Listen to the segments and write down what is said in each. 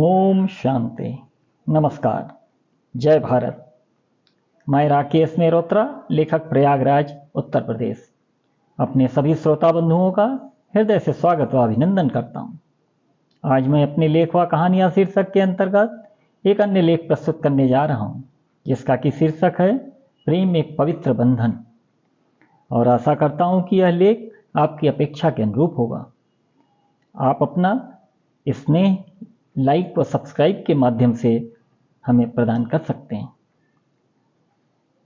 ओम शांति। नमस्कार। जय भारत। मैं राकेश मेहरोत्रा, लेखक, प्रयागराज, उत्तर प्रदेश, अपने सभी श्रोता बंधुओं का हृदय से स्वागत व अभिनंदन करता हूँ। आज मैं अपने लेख व कहानियाँ शीर्षक के अंतर्गत एक अन्य लेख प्रस्तुत करने जा रहा हूँ, जिसका कि शीर्षक है प्रेम एक पवित्र बंधन। और आशा करता हूँ कि यह लेख आपकी अपेक्षा के अनुरूप होगा। आप अपना स्नेह, लाइक व सब्सक्राइब के माध्यम से हमें प्रदान कर सकते हैं।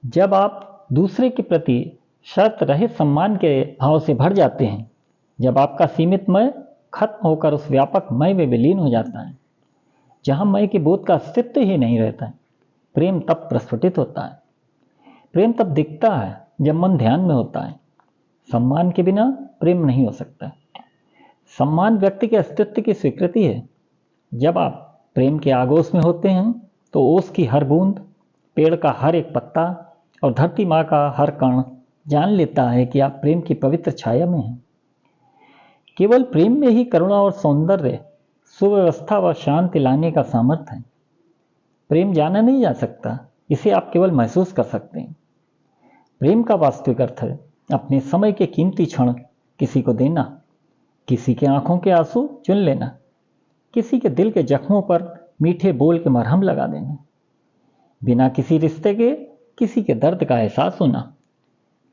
जब आप दूसरे के प्रति शर्त रहित सम्मान के भाव से भर जाते हैं, जब आपका सीमित मैं खत्म होकर उस व्यापक मैं में विलीन हो जाता है जहां मैं के बोध का अस्तित्व ही नहीं रहता है, प्रेम तब प्रस्फुटित होता है। प्रेम तब दिखता है जब मन ध्यान में होता है। सम्मान के बिना प्रेम नहीं हो सकता। सम्मान व्यक्ति के अस्तित्व की स्वीकृति है। जब आप प्रेम के आगोश में होते हैं तो ओस की हर बूंद, पेड़ का हर एक पत्ता और धरती माँ का हर कण जान लेता है कि आप प्रेम की पवित्र छाया में हैं। केवल प्रेम में ही करुणा और सौंदर्य, सुव्यवस्था व शांति लाने का सामर्थ्य है। प्रेम जाना नहीं जा सकता, इसे आप केवल महसूस कर सकते हैं। प्रेम का वास्तविक अर्थ है अपने समय के कीमती क्षण किसी को देना, किसी के आंखों के आंसू चुन लेना, किसी के दिल के जख्मों पर मीठे बोल के मरहम लगा देना, बिना किसी रिश्ते के किसी के दर्द का एहसास होना।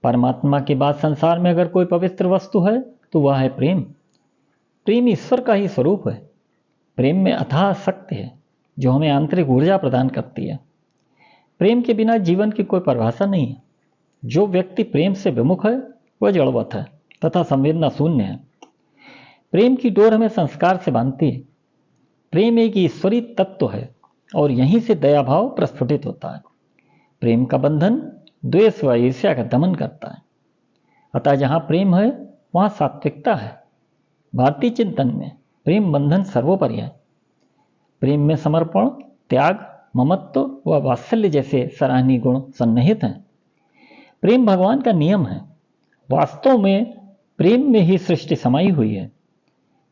परमात्मा के बाद संसार में अगर कोई पवित्र वस्तु है तो वह है प्रेम। प्रेम ईश्वर का ही स्वरूप है। प्रेम में अथाह शक्ति है जो हमें आंतरिक ऊर्जा प्रदान करती है। प्रेम के बिना जीवन की कोई परिभाषा नहीं है। जो व्यक्ति प्रेम से विमुख है वह जड़वत है तथा संवेदना शून्य है। प्रेम की डोर हमें संस्कार से बांधती है। प्रेम एक ईश्वरीय तत्व है और यहीं से दया भाव प्रस्फुटित होता है। प्रेम का बंधन द्वेष व ईर्ष्या का दमन करता है। अतः जहाँ प्रेम है वहाँ सात्विकता है। भारतीय चिंतन में प्रेम बंधन सर्वोपरि है। प्रेम में समर्पण, त्याग, ममत्व व वात्सल्य जैसे सराहनीय गुण सन्निहित हैं। प्रेम भगवान का नियम है। वास्तव में प्रेम में ही सृष्टि समाई हुई है,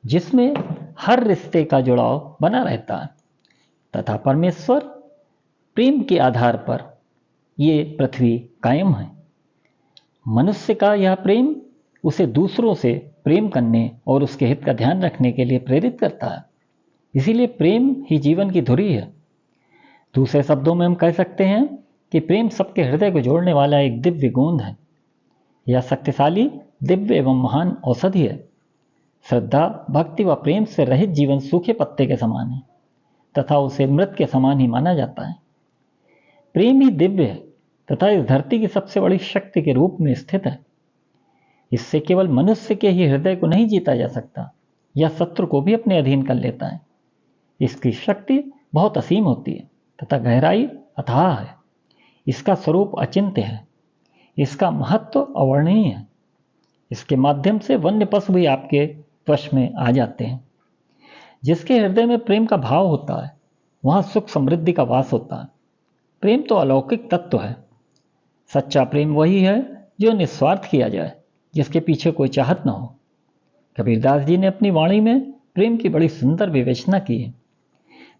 जिसमें हर रिश्ते का जुड़ाव बना रहता है तथा परमेश्वर प्रेम के आधार पर ये पृथ्वी कायम है। मनुष्य का यह प्रेम उसे दूसरों से प्रेम करने और उसके हित का ध्यान रखने के लिए प्रेरित करता है। इसीलिए प्रेम ही जीवन की धुरी है। दूसरे शब्दों में हम कह सकते हैं कि प्रेम सबके हृदय को जोड़ने वाला एक दिव्य गोंद है। यह शक्तिशाली, दिव्य एवं महान औषधि है। श्रद्धा, भक्ति व प्रेम से रहित जीवन सूखे पत्ते के समान है तथा उसे मृत के समान ही माना जाता है। प्रेम ही दिव्य है तथा इस धरती की सबसे बड़ी शक्ति के रूप में स्थित है। इससे केवल मनुष्य के ही हृदय को नहीं जीता जा सकता, यह शत्रु को भी अपने अधीन कर लेता है। इसकी शक्ति बहुत असीम होती है तथा गहराई अथाह है। इसका स्वरूप अचिंत्य है। इसका महत्व अवर्णनीय है। इसके माध्यम से वन्य पशु भी आपके वश में आ जाते हैं। जिसके हृदय में प्रेम का भाव होता है वहां सुख समृद्धि का वास होता है। प्रेम तो अलौकिक तत्व है। सच्चा प्रेम वही है जो निस्वार्थ किया जाए, जिसके पीछे कोई चाहत न हो। कबीरदास जी ने अपनी वाणी में प्रेम की बड़ी सुंदर विवेचना की है।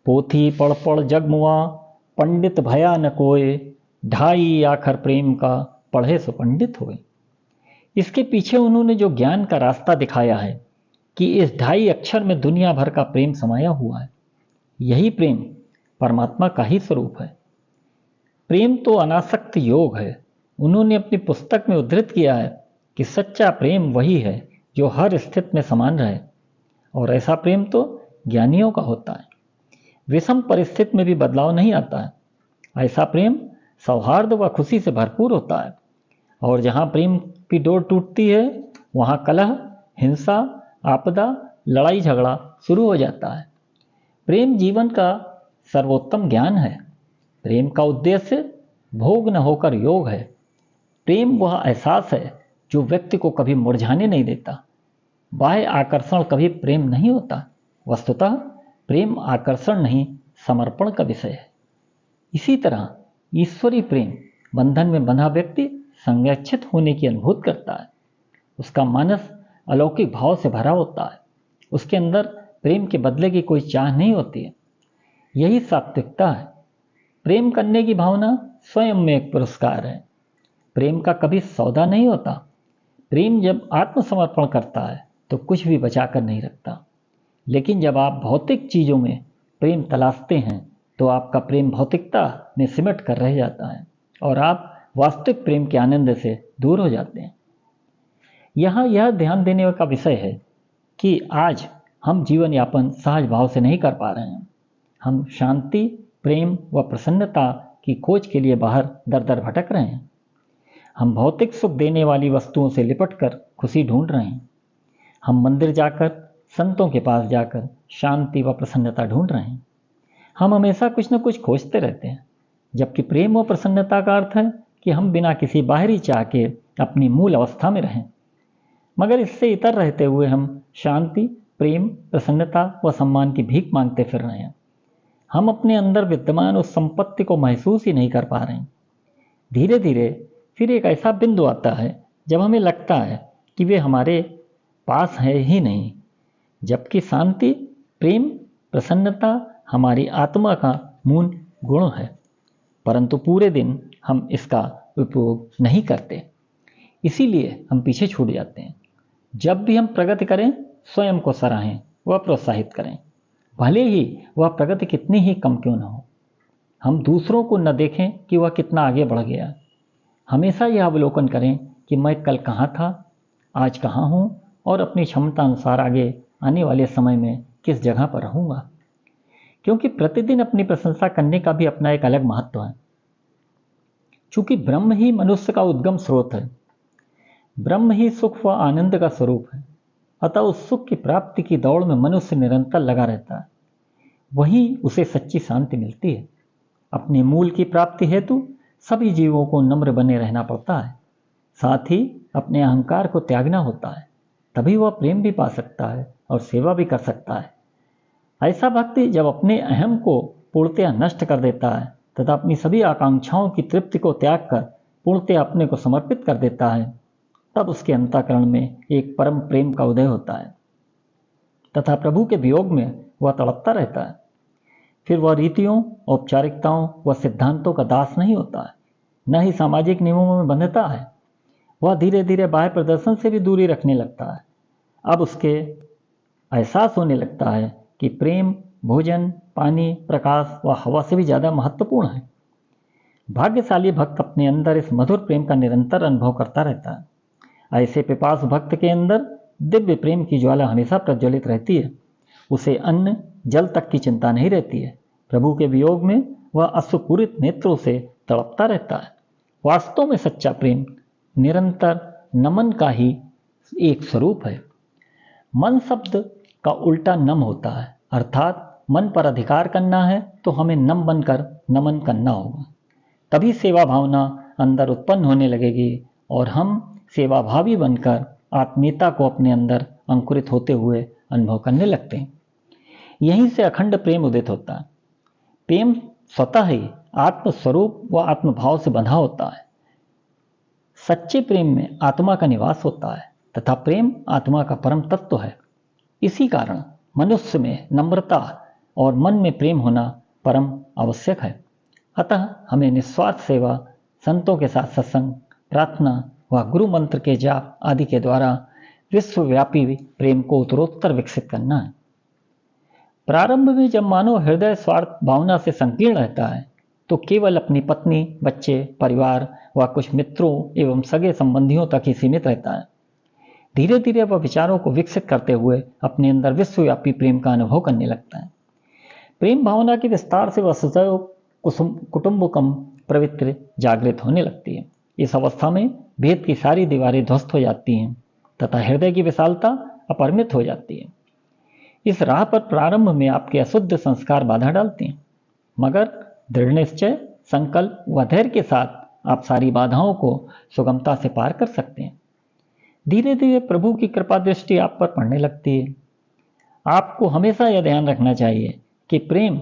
पोथी पढ़ पढ़ जग मुआ, पंडित भया न कोय, ढाई आखर प्रेम का, पढ़े सो पंडित होए। इसके पीछे उन्होंने जो ज्ञान का रास्ता दिखाया है कि इस ढाई अक्षर में दुनिया भर का प्रेम समाया हुआ है। यही प्रेम परमात्मा का ही स्वरूप है। प्रेम तो अनासक्त योग है। उन्होंने अपनी पुस्तक में उद्धृत किया है कि सच्चा प्रेम वही है जो हर स्थिति में समान रहे, और ऐसा प्रेम तो ज्ञानियों का होता है। विषम परिस्थिति में भी बदलाव नहीं आता है। ऐसा प्रेम सौहार्द व खुशी से भरपूर होता है, और जहाँ प्रेम की डोर टूटती है वहाँ कलह, हिंसा, आपदा, लड़ाई झगड़ा शुरू हो जाता है। प्रेम जीवन का सर्वोत्तम ज्ञान है। प्रेम का उद्देश्य भोग न होकर योग है। प्रेम वह एहसास है जो व्यक्ति को कभी मुरझाने नहीं देता। बाह्य आकर्षण कभी प्रेम नहीं होता। वस्तुतः प्रेम आकर्षण नहीं, समर्पण का विषय है। इसी तरह ईश्वरीय प्रेम बंधन में बंधा व्यक्ति संरक्षित होने की अनुभूति करता है। उसका मानस अलौकिक भाव से भरा होता है। उसके अंदर प्रेम के बदले की कोई चाह नहीं होती है। यही सात्विकता है। प्रेम करने की भावना स्वयं में एक पुरस्कार है। प्रेम का कभी सौदा नहीं होता। प्रेम जब आत्मसमर्पण करता है तो कुछ भी बचा कर नहीं रखता। लेकिन जब आप भौतिक चीज़ों में प्रेम तलाशते हैं तो आपका प्रेम भौतिकता में सिमट कर रह जाता है और आप वास्तविक प्रेम के आनंद से दूर हो जाते हैं। यहाँ यह ध्यान देने का विषय है कि आज हम जीवन यापन सहज भाव से नहीं कर पा रहे हैं। हम शांति, प्रेम व प्रसन्नता की खोज के लिए बाहर दर दर भटक रहे हैं। हम भौतिक सुख देने वाली वस्तुओं से लिपटकर खुशी ढूंढ रहे हैं। हम मंदिर जाकर, संतों के पास जाकर शांति व प्रसन्नता ढूंढ रहे हैं। हम हमेशा कुछ न कुछ खोजते रहते हैं, जबकि प्रेम व प्रसन्नता का अर्थ है कि हम बिना किसी बाहरी चाह के अपनी मूल अवस्था में रहें। मगर इससे इतर रहते हुए हम शांति, प्रेम, प्रसन्नता व सम्मान की भीख मांगते फिर रहे हैं। हम अपने अंदर विद्यमान उस संपत्ति को महसूस ही नहीं कर पा रहे हैं। धीरे धीरे फिर एक ऐसा बिंदु आता है जब हमें लगता है कि वे हमारे पास है ही नहीं, जबकि शांति, प्रेम, प्रसन्नता हमारी आत्मा का मूल गुण है, परंतु पूरे दिन हम इसका उपयोग नहीं करते। इसीलिए हम पीछे छूट जाते हैं। जब भी हम प्रगति करें, स्वयं को सराहें व प्रोत्साहित करें, भले ही वह प्रगति कितनी ही कम क्यों न हो। हम दूसरों को न देखें कि वह कितना आगे बढ़ गया। हमेशा यह अवलोकन करें कि मैं कल कहाँ था, आज कहाँ हूँ और अपनी क्षमता अनुसार आगे आने वाले समय में किस जगह पर रहूँगा। क्योंकि प्रतिदिन अपनी प्रशंसा करने का भी अपना एक अलग महत्व है। चूंकि ब्रह्म ही मनुष्य का उद्गम स्रोत है, ब्रह्म ही सुख व आनंद का स्वरूप है, अतः उस सुख की प्राप्ति की दौड़ में मनुष्य निरंतर लगा रहता है। वही उसे सच्ची शांति मिलती है। अपने मूल की प्राप्ति हेतु सभी जीवों को नम्र बने रहना पड़ता है, साथ ही अपने अहंकार को त्यागना होता है। तभी वह प्रेम भी पा सकता है और सेवा भी कर सकता है। ऐसा भक्ति जब अपने अहम को पूर्णतया नष्ट कर देता है तथा अपनी सभी आकांक्षाओं की तृप्ति को त्याग कर पूर्णतया अपने को समर्पित कर देता है, तब उसके अंतःकरण में एक परम प्रेम का उदय होता है तथा प्रभु के वियोग में वह तड़पता रहता है। फिर वह रीतियों, औपचारिकताओं व सिद्धांतों का दास नहीं होता है, न ही सामाजिक नियमों में बंधता है। वह धीरे धीरे बाह्य प्रदर्शन से भी दूरी रखने लगता है। अब उसके एहसास होने लगता है कि प्रेम भोजन, पानी, प्रकाश व हवा से भी ज़्यादा महत्वपूर्ण है। भाग्यशाली भक्त अपने अंदर इस मधुर प्रेम का निरंतर अनुभव करता रहता है। ऐसे पिपासु भक्त के अंदर दिव्य प्रेम की ज्वाला हमेशा प्रज्वलित रहती है। उसे अन्न जल तक की चिंता नहीं रहती है। प्रभु के वियोग में वह अश्रुपूरित नेत्रों से तड़पता रहता है। वास्तव में सच्चा प्रेम निरंतर नमन का ही एक स्वरूप है। मन शब्द का उल्टा नम होता है, अर्थात मन पर अधिकार करना है तो हमें नम बनकर नमन करना होगा। तभी सेवा भावना अंदर उत्पन्न होने लगेगी और हम सेवाभावी बनकर आत्मीयता को अपने अंदर अंकुरित होते हुए अनुभव करने लगते हैं। यहीं से अखंड प्रेम उदित होता है। प्रेम स्वतः ही आत्मस्वरूप व आत्मभाव से बंधा होता है। सच्चे प्रेम में आत्मा का निवास होता है तथा प्रेम आत्मा का परम तत्व है। इसी कारण मनुष्य में नम्रता और मन में प्रेम होना परम आवश्यक है। अतः हमें निस्वार्थ सेवा, संतों के साथ सत्संग, प्रार्थना व गुरु मंत्र के जाप आदि के द्वारा विश्वव्यापी प्रेम को उत्तरोत्तर विकसित करना है। प्रारंभ में जब मानव हृदय स्वार्थ भावना से संकीर्ण रहता है तो केवल अपनी पत्नी, बच्चे, परिवार व कुछ मित्रों एवं सगे संबंधियों तक ही सीमित रहता है। धीरे धीरे वह विचारों को विकसित करते हुए अपने अंदर विश्वव्यापी प्रेम का अनुभव करने लगता है। प्रेम भावना के विस्तार से वह सदैव कुटुंबकम पवित्र जागृत होने लगती है। इस अवस्था में भेद की सारी दीवारें ध्वस्त हो जाती हैं तथा हृदय की विशालता अपरिमित हो जाती है। इस राह पर प्रारंभ में आपके अशुद्ध संस्कार बाधा डालते हैं, मगर दृढ़ निश्चय, संकल्प व धैर्य के साथ आप सारी बाधाओं को सुगमता से पार कर सकते हैं। धीरे धीरे प्रभु की कृपा दृष्टि आप पर पड़ने लगती है। आपको हमेशा यह ध्यान रखना चाहिए कि प्रेम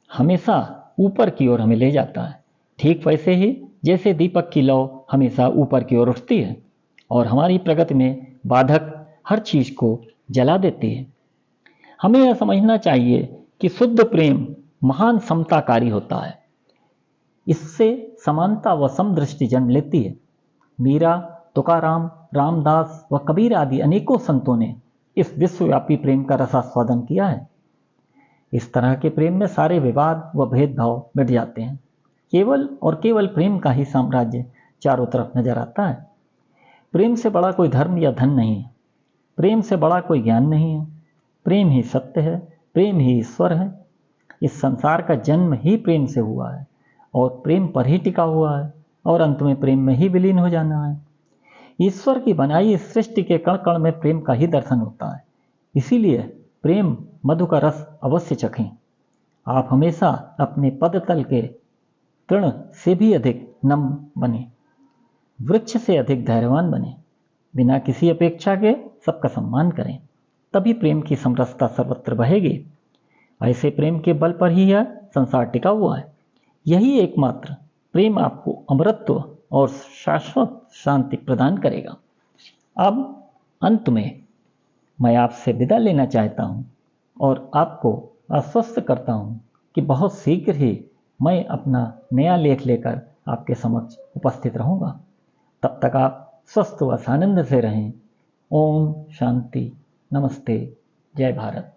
हमेशा ऊपर की ओर हमें ले जाता है, ठीक वैसे ही जैसे दीपक की लौ हमेशा ऊपर की ओर उठती है और हमारी प्रगति में बाधक हर चीज को जला देती है। हमें यह समझना चाहिए कि शुद्ध प्रेम महान समताकारी होता है। इससे समानता व समदृष्टि जन्म लेती है। मीरा, तुकाराम, रामदास व कबीर आदि अनेकों संतों ने इस विश्वव्यापी प्रेम का रसास्वादन किया है। इस तरह के प्रेम में सारे विवाद व भेदभाव मिट जाते हैं। केवल और केवल प्रेम का ही साम्राज्य चारों तरफ नजर आता है। प्रेम से बड़ा कोई धर्म या धन नहीं है। प्रेम से बड़ा कोई ज्ञान नहीं है। प्रेम ही सत्य है, प्रेम ही ईश्वर है। इस संसार का जन्म ही प्रेम से हुआ है और प्रेम पर ही टिका हुआ है और अंत में प्रेम में ही विलीन हो जाना है। ईश्वर की बनाई इस सृष्टि के कण कण में प्रेम का ही दर्शन होता है। इसीलिए प्रेम मधु का रस अवश्य चखें। आप हमेशा अपने पदतल के तृण से भी अधिक नम बने, वृक्ष से अधिक धैर्यवान बने, बिना किसी अपेक्षा के सबका सम्मान करें। तभी प्रेम की समरसता सर्वत्र बहेगी। ऐसे प्रेम के बल पर ही यह संसार टिका हुआ है। यही एकमात्र प्रेम आपको अमरत्व और शाश्वत शांति प्रदान करेगा। अब अंत में मैं आपसे विदा लेना चाहता हूँ और आपको आश्वस्त करता हूँ कि बहुत शीघ्र ही मैं अपना नया लेख लेकर आपके समक्ष उपस्थित रहूँगा। तब तक आप स्वस्थ व सानंद से रहें। ओम शांति। नमस्ते। जय भारत।